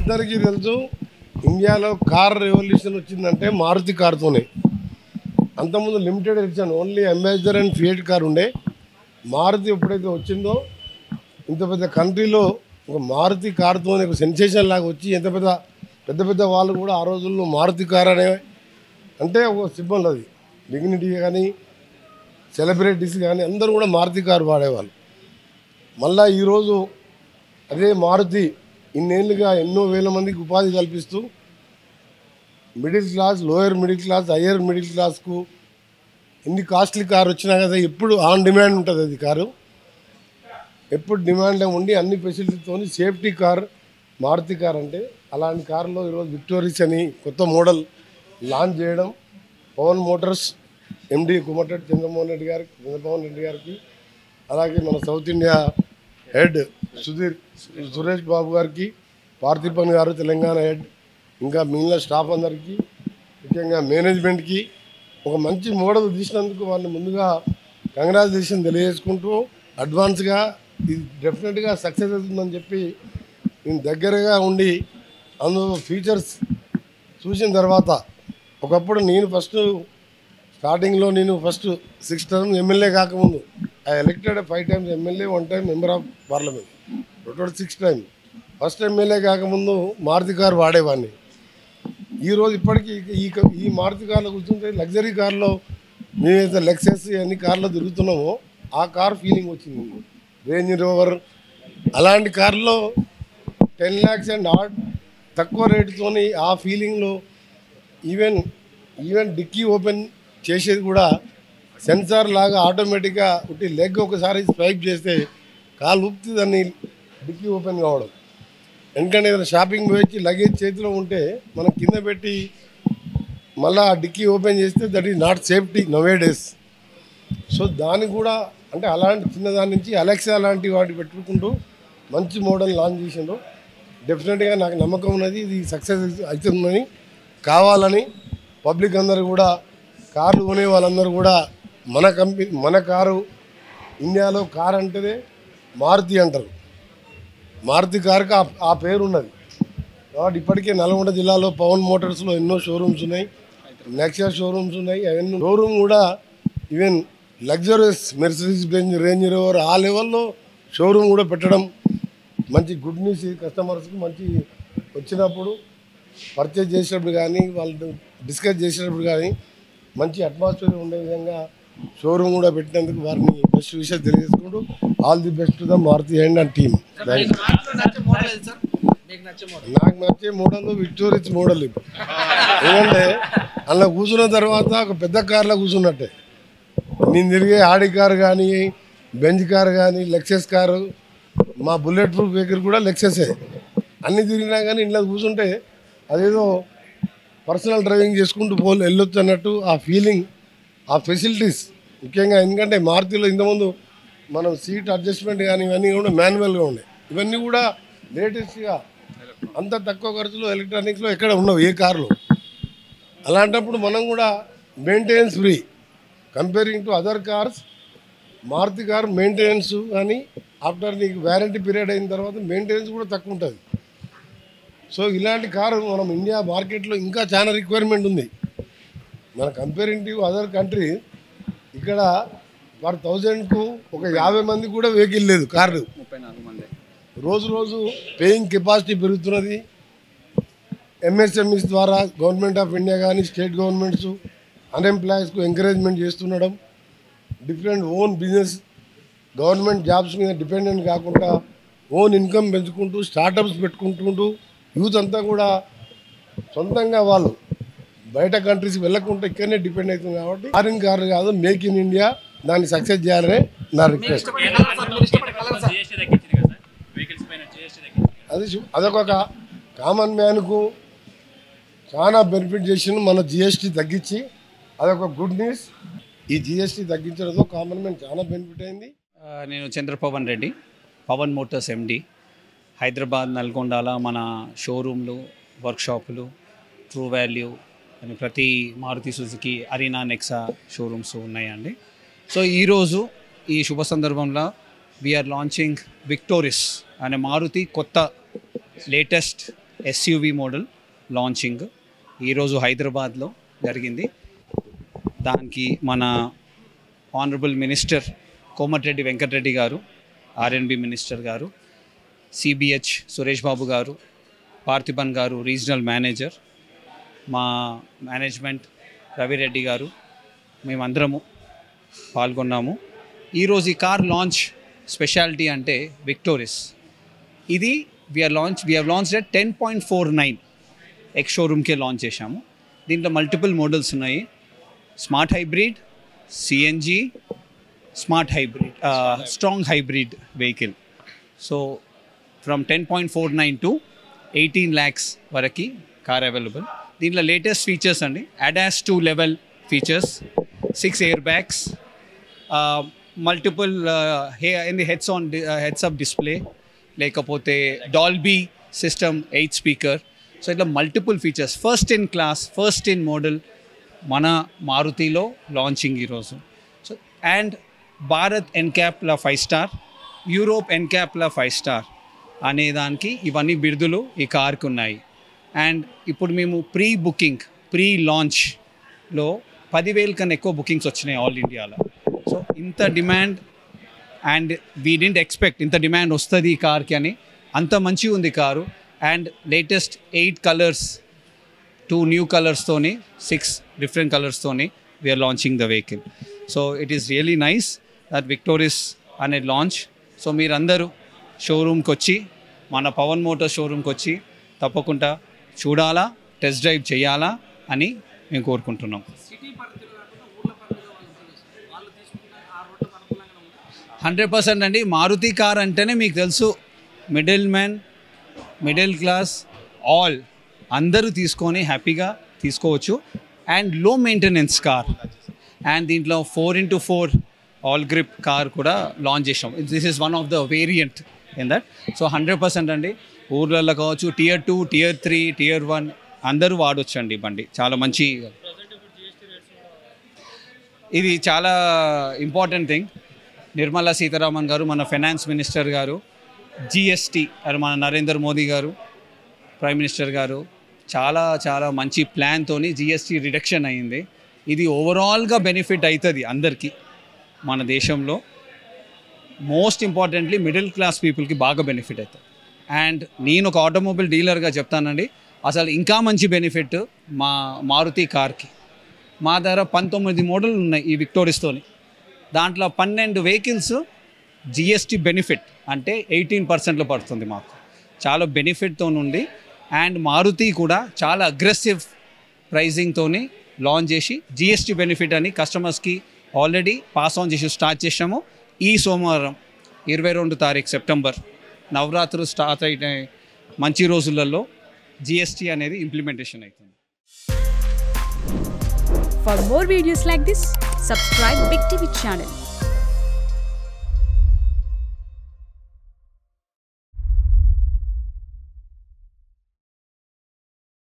అందరికీ తెలుసు ఇండియాలో కార్ రెవల్యూషన్ వచ్చిందంటే మారుతి కార్తోనే. అంతకుముందు limited edition only Ambassador and Fiat car ఉండే. మారుతి ఎప్పుడైతే వచ్చిందో ఇంత పెద్ద కంట్రీలో ఒక మారుతి కార్తోనే ఒక సెన్సేషన్ లాగా వచ్చి ఎంత పెద్ద పెద్ద వాళ్ళు కూడా ఆ రోజుల్లో మారుతి కార్ అనే అంటే ఒక సింబల్. అది డిగ్నిటీ కానీ సెలబ్రిటీస్ కానీ అందరూ కూడా మారుతి కారు వాడేవాళ్ళు. మళ్ళీ ఈరోజు అదే మారుతి ఇన్నేళ్ళుగా ఎన్నో వేల మందికి ఉపాధి కల్పిస్తూ middle class, lower middle class, higher middle క్లాస్కు ఎన్ని కాస్ట్లీ కారు వచ్చినా కదా ఎప్పుడు ఆన్ డిమాండ్ ఉంటుంది. అది కారు ఎప్పుడు డిమాండ్లో ఉండి అన్ని ఫెసిలిటీతో సేఫ్టీ కార్ మారుతి కార్ అంటే. అలాంటి కారులో ఈరోజు విక్టోరియస్ అని కొత్త మోడల్ లాంచ్ చేయడం పవన్ మోటార్స్ ఎండి కుమ్మటెడ్డి చంద్రమోహన్ రెడ్డి గారికి, అలాగే మన south India head Suresh Babu గారికి, పార్థిపన్ గారు తెలంగాణ హెడ్, ఇంకా మిగిలిన స్టాఫ్ అందరికీ, ముఖ్యంగా మేనేజ్మెంట్కి ఒక మంచి మోడల్ తీసినందుకు వాళ్ళని ముందుగా కంగ్రాచులేషన్ తెలియజేసుకుంటూ అడ్వాన్స్గా ఇది డెఫినెట్గా సక్సెస్ అవుతుందని చెప్పి నేను దగ్గరగా ఉండి అందులో ఫీచర్స్ చూసిన తర్వాత ఒకప్పుడు నేను స్టార్టింగ్లో 6 టర్మ్ ఎమ్మెల్యే కాకముందు I elected 5 times MLA, 1 time member of parliament, total 6 times. First MLA కాకముందు మారుతి కారు వాడేవాడిని. ఈరోజు ఇప్పటికీ ఈ మారుతి కార్లో కూర్చుంటే లగ్జరీ కార్లో మేమైతే లెక్సస్ అన్ని కార్లో తిరుగుతున్నామో ఆ కార్ ఫీలింగ్ వచ్చింది. రేంజ్ రోవర్ అలాంటి కార్లో 10 lakhs అండ్ తక్కువ రేటుతోని ఆ ఫీలింగ్లో ఈవెన్ డిక్కీ ఓపెన్ చేసేది కూడా సెన్సార్ లాగా ఆటోమేటిక్గా ఒకటి లెగ్ ఒకసారి స్వైప్ చేస్తే కాలు ఊపితే దాన్ని డిక్కీ ఓపెన్ కావడం. ఎందుకంటే ఏదైనా షాపింగ్ పోయి లగేజ్ చేతిలో ఉంటే మనం కింద పెట్టి మళ్ళీ ఆ డిక్కీ ఓపెన్ చేస్తే that is not safety nowadays. So దానికి కూడా అంటే అలాంటి చిన్నదాని నుంచి అలెక్సా లాంటి వాటి పెట్టుకుంటూ మంచి మోడల్ లాంచ్ చేసిండ్రు. డెఫినెట్గా నాకు నమ్మకం ఉన్నది ఇది సక్సెస్ అవుతుందని. కావాలని పబ్లిక్ అందరూ కూడా కార్లు కొనే వాళ్ళందరూ కూడా మన కారు ఇండియాలో కార్ అంటేనే మారుతి అంటారు. మారుతి కారుకి ఆ పేరు ఉన్నది కాబట్టి ఇప్పటికే నల్గొండ జిల్లాలో పవన్ మోటార్స్లో ఎన్నో షోరూమ్స్ ఉన్నాయి, నెక్సా షోరూమ్స్ ఉన్నాయి. అవన్నీ షోరూమ్ కూడా even luxurious Mercedes Benz, range rover ఆ లెవెల్లో షోరూమ్ కూడా పెట్టడం మంచి గుడ్ న్యూస్. కస్టమర్స్కి మంచి వచ్చినప్పుడు పర్చేజ్ చేసేటప్పుడు కానీ వాళ్ళు డిస్కస్ చేసేటప్పుడు కానీ మంచి అట్మాస్ఫియర్ ఉండే విధంగా షోరూమ్ కూడా పెట్టినందుకు వారిని బెస్ట్ విషయం తెలియజేసుకుంటూ all the best to the Maruti and team. నాకు నచ్చే మోడల్ విక్టోరియస్ మోడల్. ఇప్పుడు ఎందుకంటే అలా కూర్చున్న తర్వాత ఒక పెద్ద కార్లో కూర్చున్నట్టే. నేను తిరిగే ఆడి కారు కానీ, బెంజ్ కారు కానీ, లెక్సస్ కారు, మా బుల్లెట్ ప్రూఫ్ వెహికల్ కూడా లెక్ససే. అన్నీ తిరిగినా కానీ ఇంట్లో కూర్చుంటే అదేదో పర్సనల్ డ్రైవింగ్ చేసుకుంటూ వెళ్ళొచ్చు అన్నట్టు ఆ ఫీలింగ్, ఆ ఫెసిలిటీస్ ముఖ్యంగా. ఎందుకంటే మారుతిలో ఇంతకుముందు మనం సీట్ అడ్జస్ట్మెంట్ కానీ ఇవన్నీ కూడా మాన్యువల్గా ఉన్నాయి. ఇవన్నీ కూడా లేటెస్ట్గా అంత తక్కువ ఖర్చులో ఎలక్ట్రానిక్స్లో ఎక్కడ ఉండవు ఏ కార్లో. అలాంటప్పుడు మనం కూడా maintenance free comparing to other cars. Maruti car maintenance కానీ ఆఫ్టర్ నీకు వ్యారంటీ పీరియడ్ అయిన తర్వాత మెయింటెనెన్స్ కూడా తక్కువ ఉంటుంది. సో ఇలాంటి కారు మనం ఇండియా మార్కెట్లో ఇంకా చాలా రిక్వైర్మెంట్ ఉంది. మన కంపేరింగ్ టు అదర్ కంట్రీ ఇక్కడ పర్ 1000కు ఒక 50 మంది కూడా వెహికల్ లేదు కార్లు. 34 మంది రోజు పేయింగ్ కెపాసిటీ పెరుగుతున్నది. ఎంఎస్ఎంఈస్ ద్వారా గవర్నమెంట్ ఆఫ్ ఇండియా కానీ స్టేట్ గవర్నమెంట్స్ అన్ఎంప్లాయీస్కు ఎంకరేజ్మెంట్ చేస్తుండడం, different own business government jobs మీద డిపెండెంట్ కాకుండా ఓన్ ఇన్కమ్ పెంచుకుంటూ స్టార్టప్స్ పెట్టుకుంటూ యూత్ అంతా కూడా సొంతంగా వాళ్ళు బయట కంట్రీస్కి వెళ్ళకుండా ఇక్కడనే డిపెండ్ అవుతుంది. కాబట్టి ఫారిన్ కార్లు కాదు, మేక్ ఇన్ ఇండియా దాన్ని సక్సెస్ చేయాలనే నా రిక్వెస్ట్. అదొక కామన్ మ్యాన్కు చాలా బెనిఫిట్ చేసిండు మన జిఎస్టీ తగ్గించి. అదొక గుడ్ న్యూస్. ఈ జిఎస్టీ తగ్గించడంతో కామన్ మ్యాన్ చాలా బెనిఫిట్ అయింది. నేను చంద్రపవన్ రెడ్డి, పవన్ మోటార్స్ ఎండి. హైదరాబాద్, నల్గొండలో మన షోరూమ్లు, వర్క్షాపులు, ట్రూ వాల్యూ అని ప్రతి Maruti Suzuki, Arena, Nexa showrooms ఉన్నాయండి. సో ఈరోజు ఈ శుభ సందర్భంలో వీఆర్ లాంచింగ్ విక్టోరియస్ అనే మారుతి కొత్త లేటెస్ట్ ఎస్యూవి మోడల్ లాంచింగ్ ఈరోజు హైదరాబాద్లో జరిగింది. దానికి మన ఆనరబుల్ మినిస్టర్ కోమటిరెడ్డి వెంకటరెడ్డి గారు, ఆర్ఎన్బి మినిస్టర్ గారు, సిబిహెచ్ సురేష్ బాబు గారు, పార్థిబన్ గారు రీజనల్ మేనేజర్, మా మేనేజ్మెంట్ రవిరెడ్డి గారు, మేమందరము పాల్గొన్నాము. ఈరోజు ఈ కార్ లాంచ్ స్పెషాలిటీ అంటే విక్టోరిస్. ఇది we have launched at 10.49 ex షోరూమ్కే లాంచ్ చేశాము. దీంట్లో మల్టిపుల్ మోడల్స్ ఉన్నాయి. Smart hybrid, CNG, smart hybrid, strong hybrid vehicle. So from 10.49 to 18 lakhs వరకు కార్ అవైలబుల్. దీంట్లో లేటెస్ట్ ఫీచర్స్ అండి, ADAS 2 level features, 6 air bags, multiple heads up display, లేకపోతే Dolby system, 8 speaker. So ఇట్లా multiple features, first in class, first in model మన మారుతిలో launching ఈరోజు. So and Bharat ఎన్క్యాప్ల 5 star, Europe ఎన్క్యాప్ల 5 స్టార్ అనే దానికి ఇవన్నీ బిరుదులు ఈ కార్కి ఉన్నాయి. అండ్ ఇప్పుడు మేము ప్రీ లాంచ్లో 10,000 కన్నా ఎక్కువ బుకింగ్స్ వచ్చినాయి ఆల్ ఇండియాలో. సో ఇంత demand, and we didn't expect ఇంత డిమాండ్ వస్తుంది ఈ కార్కి అని. అంత మంచిగా ఉంది car. And latest 8 colours, 2 new కలర్స్తోని, 6 డిఫరెంట్ కలర్స్తోని we're launching the vehicle. So it is really nice that Victoris అనే లాంచ్. సో మీరందరూ షోరూమ్కి వచ్చి, మన పవన్ మోటార్ షోరూమ్కి వచ్చి తప్పకుండా చూడాలా, టెస్ట్ డ్రైవ్ చేయాలా అని మేము కోరుకుంటున్నాం. 100% అండి. మారుతి కార్ అంటేనే మీకు తెలుసు, మిడిల్ క్లాస్ ఆల్ అందరూ తీసుకొని హ్యాపీగా తీసుకోవచ్చు. అండ్ లో మెయింటెనెన్స్ కార్. అండ్ దీంట్లో 4x4 ఆల్ గ్రిప్ కార్ కూడా లాంచ్ చేసాం. This is one of the variant in that. So 100% అండి. ఊర్లలో కావచ్చు, Tier 2, Tier 3, Tier 1 అందరూ వాడవచ్చు అండి బండి. చాలా మంచి, ఇది చాలా ఇంపార్టెంట్ థింగ్. నిర్మలా సీతారామన్ గారు, మన ఫైనాన్స్ మినిస్టర్ గారు, GST అని మన నరేంద్ర మోదీ గారు ప్రైమ్ మినిస్టర్ గారు చాలా మంచి ప్లాన్తోని GST రిడక్షన్ అయ్యింది. ఇది ఓవరాల్గా బెనిఫిట్ అవుతుంది అందరికీ మన దేశంలో. మోస్ట్ ఇంపార్టెంట్లీ మిడిల్ క్లాస్ పీపుల్కి బాగా బెనిఫిట్ అవుతుంది. అండ్ నేను ఒక ఆటోమొబైల్ డీలర్గా చెప్తానండి, అసలు ఇంకా మంచి బెనిఫిట్ మా మారుతి కార్కి. మా దగ్గర 19 మోడల్ ఉన్నాయి ఈ విక్టోరిస్తోని. దాంట్లో 12 వెహికల్స్ GST బెనిఫిట్ అంటే 18%లో పడుతుంది మాకు. చాలా బెనిఫిట్తో ఉంది. అండ్ మారుతి కూడా చాలా అగ్రెసివ్ ప్రైజింగ్తోని లాంచ్ చేసి GST బెనిఫిట్ అని కస్టమర్స్కి ఆల్రెడీ పాస్ ఆన్ చేసి స్టార్ట్ చేసాము. ఈ సోమవారం 22 తారీఖు సెప్టెంబర్ నవరాత్రులు స్టార్ట్ అయిన మంచి రోజులలో GST అనేది ఇంప్లిమెంటేషన్ అవుతుంది. For more videos like this, subscribe Big TV channel.